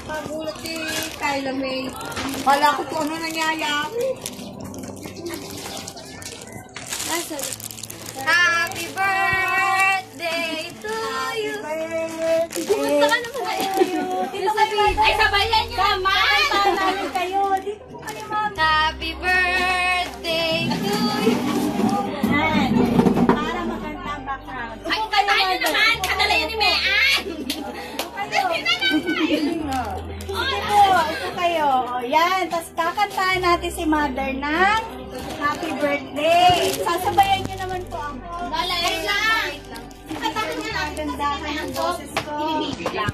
Nagulat si Kyla May. Wala ko po ano nangyayari. Happy birthday to you. Kumusta ka naman kayo? Ay, sabayan nyo naman. Pananin kayo. Dito po kayo, ma'am. Happy birthday to you. Para maganda ang background. Ay, kantahan nyo naman. Kadala yan ni Mean. Ito kayo. O, yan. Tapos kakantahan natin si Mother ng happy birthday. Sasabayan nyo naman po ako. Wait lang. Kantahan nyo natin. Gandahan ang boses ko. Inibigit lang.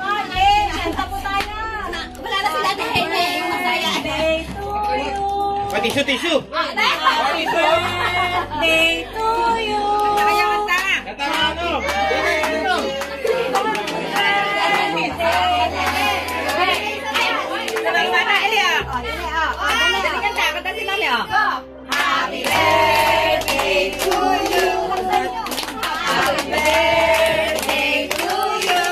Okay, kanta po tayo. Wala na sila dahil yung masaya. Birthday to you. Tissue, tissue! Birthday to you. Kaya kanta. Ano? Happy birthday to you. Happy birthday to you.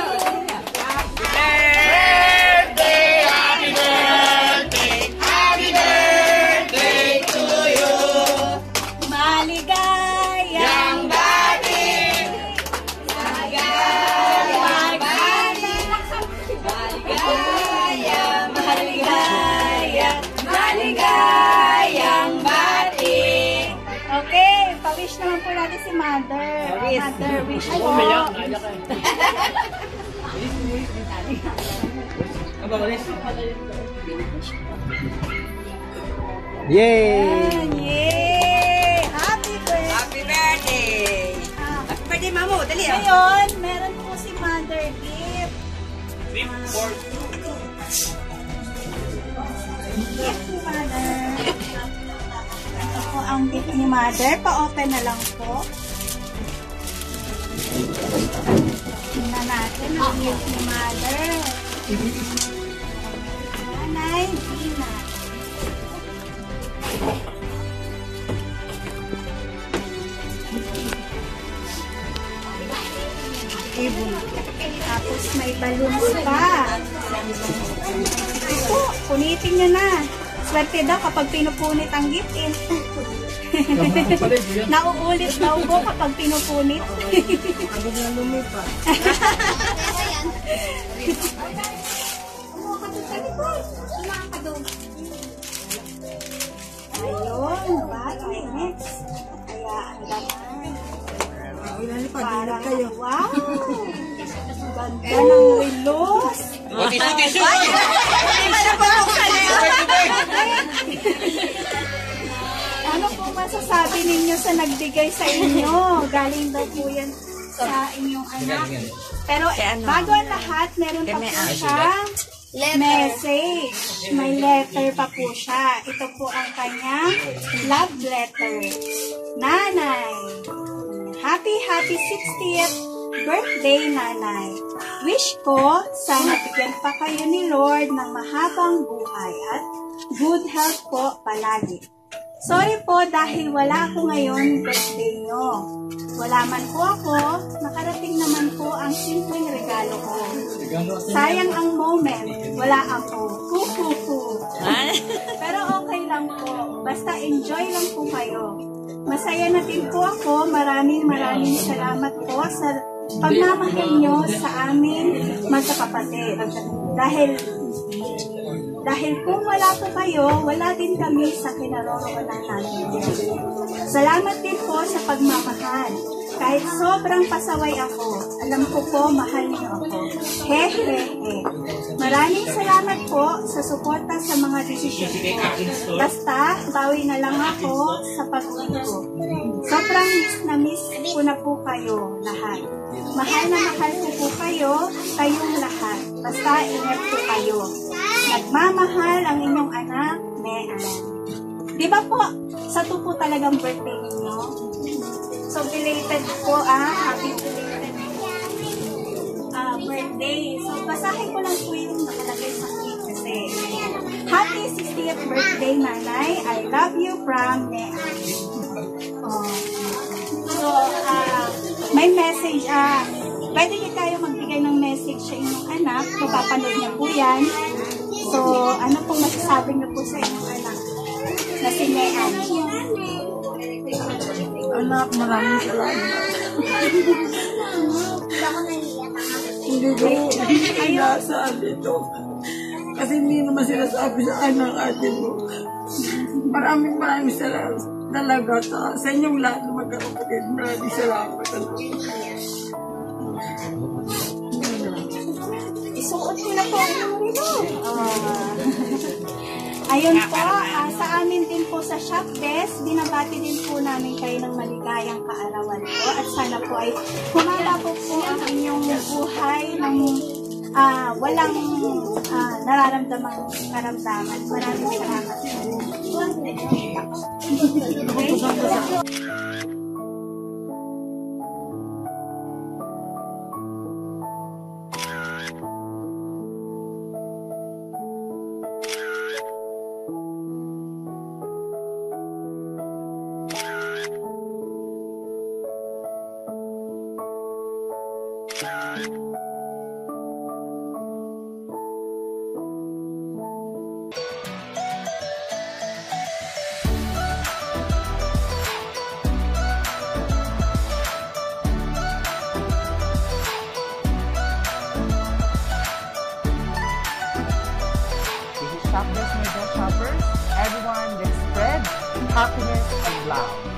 Happy birthday! Happy birthday to you! Maligayang Bating! Maligayang bati. Maligayang, maligayang bati. Okay, pa-wish naman po natin si Mother. Mother, wish po. Yay! Yan, yay! Happy birthday! Happy birthday. Happy birthday, Mamu. Dali ah. Ngayon, meron po si Mother gift. Gift ni Mother. Ito po ang gift ni Mother. Pa-open na lang po. Tingnan natin ang gift ni Mother. Nanay Gina. Tapos may balloons pa. Ito, punitin nyo na. Swerte daw kapag pinupunit ang gift eh. Nauulit daw po kapag pinupunit. Agad na lumipa. Ayun, bagay. Next. Kaya ang laman. Parang, wow! Ganda ng relos. Tissue, tissue! Ano po masasabi ninyo sa nagbigay sa inyo? Galing daw po yan sa inyong anak. Pero bago ang lahat, meron pa po siyang message. May letter pa po siya. Ito po ang kanyang love letter. Nanay, happy 60th birthday, Nanay. Wish ko, sana bigyan pa kayo ni Lord ng mahabang buhay at good health po palagi. Sorry po dahil wala ako ngayon birthday nyo. Wala man po ako, nakarating naman po ang simpleng regalo ko. Sayang ang moment, wala ako. Pero okay lang po, basta enjoy lang po kayo. Masaya na din po ako, maraming salamat po sa pagmamahal nyo sa amin magkakapatid. Dahil kung wala po kayo, wala din kami sa kinaroroonan namin. Salamat din po sa pagmamahal. Kahit sobrang pasaway ako, alam ko po mahal niyo ako. Hehehe. Maraming salamat po sa suporta sa mga desisyon ko. Basta, bawi na lang ako sa pag-uwi ko. Sobrang miss ko na po kayo lahat. Mahal na mahal ko po kayo, kayong lahat. Basta, ingat po kayo. Nagmamahal ang inyong anak, Mean. Di ba po, sa po talagang birthday ninyo? So, belated po, happy belated birthday. So, basahin ko lang po yung nakalagay sa cake kasi. Happy 60th birthday, Nanay. I love you from Mean. So, may message, pwede niyo kayo magbigay ng message sa inyong anak, mapapanood niya po yan. So, ano pong masasabi niyo po sa inyong anak na si Mayan? Anak, maraming salamat. Hindi ko inaasahan dito. Kasi hindi naman sinasabi sa anak ate mo. Maraming salamat talaga sa inyong lahat na magkakapatid. Maraming salamat. Isuot ko na po ang relo. Ayun po, sa amin din po sa Shop Desk, binabati din po namin kayo ng maligayang kaarawan po. At sana po ay humaba po ang inyong buhay ng walang nararamdamang karamdaman. Maraming salamat po. Shop Desk Media Shoppers, everyone, let's spread happiness and love.